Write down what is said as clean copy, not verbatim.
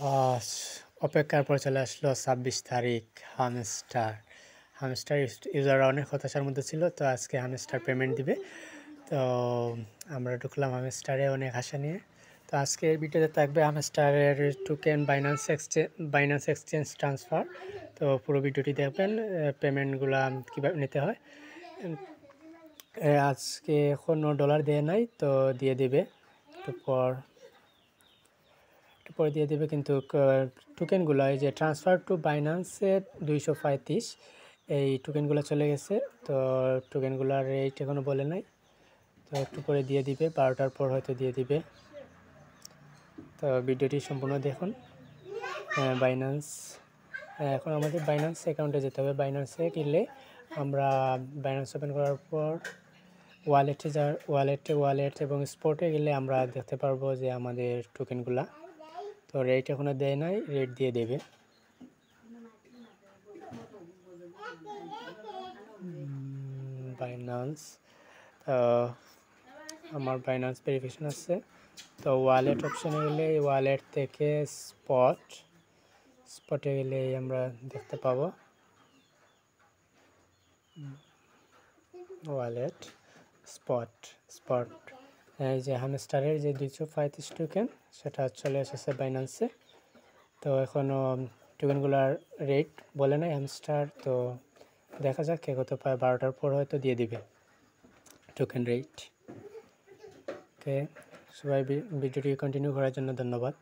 আহ, অপেক্ষার পর চলে আসলো 26 তারিখ। হামস্টার ইউজাররা অনেক হতাশার মধ্যে ছিল, তো আজকে হামস্টার পেমেন্ট দিবে। তো আমরা ঢুকলাম হামস্টারে অনেক আশা নিয়ে। তো আজকে এই ভিডিওতে থাকবে হামস্টারের টোকেন বাইন্যান্স এক্সচেঞ্জ ট্রান্সফার। তো পুরো ভিডিওটি দেখবেন, পেমেন্টগুলো কীভাবে নিতে হয়। আজকে এখনও ডলার দেয় নাই, তো দিয়ে দিবে একটু পরে দিয়ে দেবে। কিন্তু টোকেনগুলো এই যে ট্রান্সফার টু বাইন্যান্সের 235 এই টোকেনগুলো চলে গেছে। তো টোকেনগুলোর রেট এখনও বলে নাই, তো একটু পরে দিয়ে দিবে, 12টার পর হয়তো দিয়ে দিবে। তো ভিডিওটি সম্পূর্ণ দেখুন। বাইন্যান্স, এখন আমাদের বাইন্যান্স অ্যাকাউন্টে যেতে হবে। বাইন্যান্সে গেলে আমরা বাইন্যান্স ওপেন করার পর ওয়ালেট এবং স্পটে গেলে আমরা দেখতে পারবো যে আমাদের টোকেনগুলা। তো রেট এখনও দেয় নাই, রেট দিয়ে দেবে। বাইন্যান্স, আমার বাইন্যান্স ভেরিফিকেশন আছে। তো ওয়ালেট অপশানে গেলে ওয়ালেট থেকে স্পটে গেলে আমরা দেখতে পাবো ওয়ালেট স্পট এই যে হামস্টারের যে 235 টোকেন সেটা চলে এসেছে বাইন্যান্সে। তো এখনও টোকেনগুলোর রেট বলে নাই হামস্টার, তো দেখা যাক কে কত পায়। 12টার পর হয়তো দিয়ে দিবে টোকেন রেট। ওকে, সবাই ভিডিওটি কন্টিনিউ করার জন্য ধন্যবাদ।